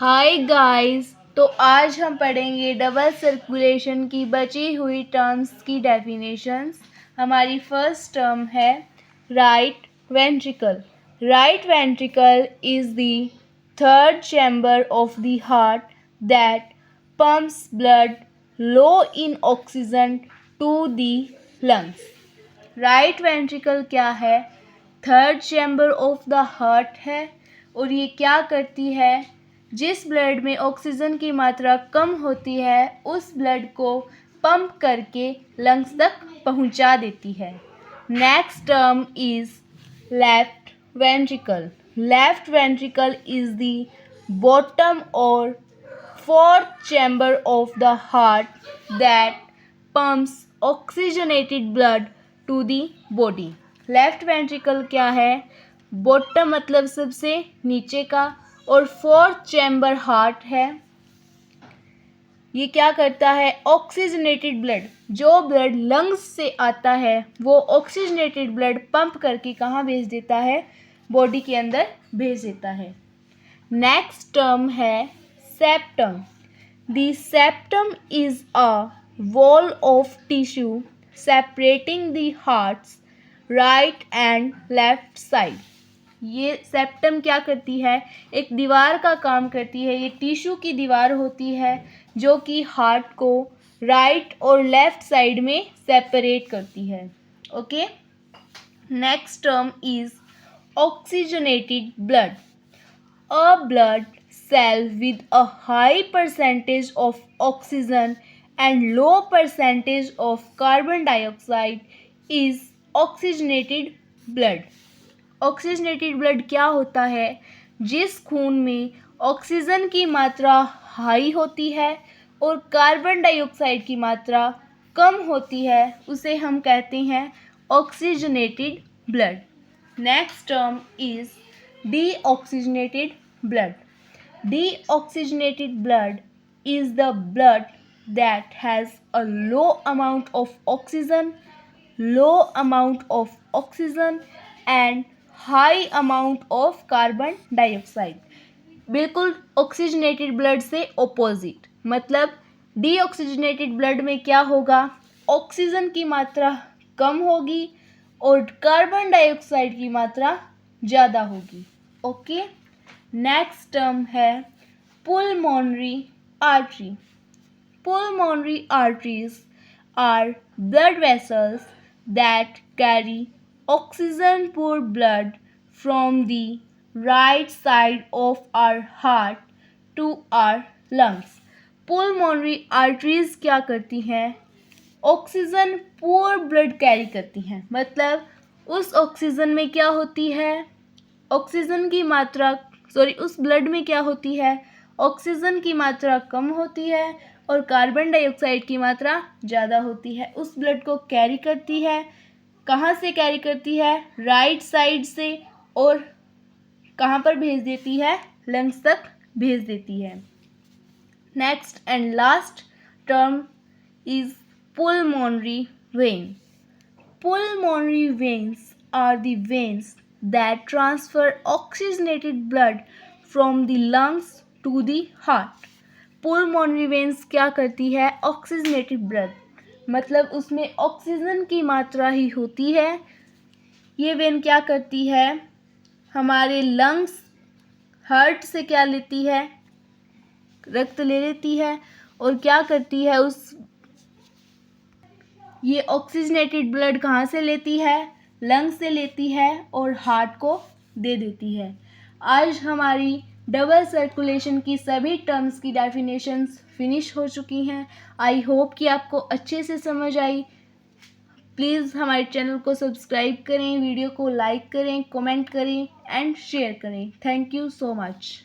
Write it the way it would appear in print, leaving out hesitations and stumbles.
Hi guys, तो आज हम पढ़ेंगे डबल सर्कुलेशन की बची हुई टर्म्स की डेफिनेशंस। हमारी फर्स्ट टर्म है right ventricle. Right ventricle is the third chamber of the heart that pumps blood low in oxygen to the lungs. Right ventricle क्या है? Third chamber of the heart है और ये क्या करती है? जिस ब्लड में ऑक्सीजन की मात्रा कम होती है उस ब्लड को पंप करके लंग्स तक पहुंचा देती है। Next term is left ventricle. Left ventricle is the bottom और fourth chamber of the heart that pumps oxygenated blood to the body. Left ventricle क्या है? बॉटम मतलब सबसे नीचे का, और फोर्थ चैम्बर हार्ट है। ये क्या करता है? ऑक्सीजनेटेड ब्लड, जो ब्लड लंग्स से आता है वो ऑक्सीजनेटेड ब्लड पंप करके कहाँ भेज देता है? बॉडी के अंदर भेज देता है। नेक्स्ट टर्म है septum. The septum is a wall of tissue separating the heart's right and left side। ये सेप्टम क्या करती है? एक दीवार का काम करती है। ये टिश्यू की दीवार होती है जो कि हार्ट को राइट और लेफ्ट साइड में सेपरेट करती है। Okay, next term is oxygenated blood. A blood cell with a high percentage of oxygen and low percentage of carbon dioxide is oxygenated blood। Oxygenated blood क्या होता है? जिस खून में ऑक्सीजन की मात्रा हाई होती है और कार्बन डाइऑक्साइड की मात्रा कम होती है उसे हम कहते हैं oxygenated blood. Next term is deoxygenated blood। Deoxygenated blood is the blood that has a low amount of oxygen, and high amount of carbon dioxide। बिल्कुल ऑक्सीजनेटेड ब्लड से ऑपोजिट, मतलब डीऑक्सीजनेटेड ब्लड में क्या होगा? ऑक्सीजन की मात्रा कम होगी और कार्बन डाइऑक्साइड की मात्रा ज़्यादा होगी। ओके, नेक्स्ट टर्म है pulmonary artery. Pulmonary arteries are blood vessels that carry oxygen poor blood from the right side of our heart to our lungs। Pulmonary arteries क्या करती हैं? ऑक्सीजन पुअर ब्लड कैरी करती हैं, मतलब उस oxygen में क्या होती है? ऑक्सीजन की मात्रा उस ब्लड में क्या होती है? ऑक्सीजन की मात्रा कम होती है और कार्बन डाइऑक्साइड की मात्रा ज़्यादा होती है। उस ब्लड को कैरी करती है। कहाँ से कैरी करती है? राइट साइड से, और कहाँ पर भेज देती है? लंग्स तक भेज देती है। Next and last term is pulmonary vein। Pulmonary veins are the veins that transfer oxygenated blood from the lungs to the heart। Pulmonary veins क्या करती है? ऑक्सीजनेटेड ब्लड, मतलब उसमें ऑक्सीजन की मात्रा ही होती है। ये वेन क्या करती है? हमारे लंग्स, हार्ट से क्या लेती है? रक्त ले लेती है और क्या करती है? ये ऑक्सीजनेटेड ब्लड कहाँ से लेती है? लंग्स से लेती है और हार्ट को दे देती है। आज हमारी डबल सर्कुलेशन की सभी टर्म्स की डेफिनेशंस फिनिश हो चुकी हैं। आई होप कि आपको अच्छे से समझ आई। प्लीज़ हमारे चैनल को सब्सक्राइब करें, वीडियो को लाइक करें, कमेंट करें एंड शेयर करें। Thank you so much.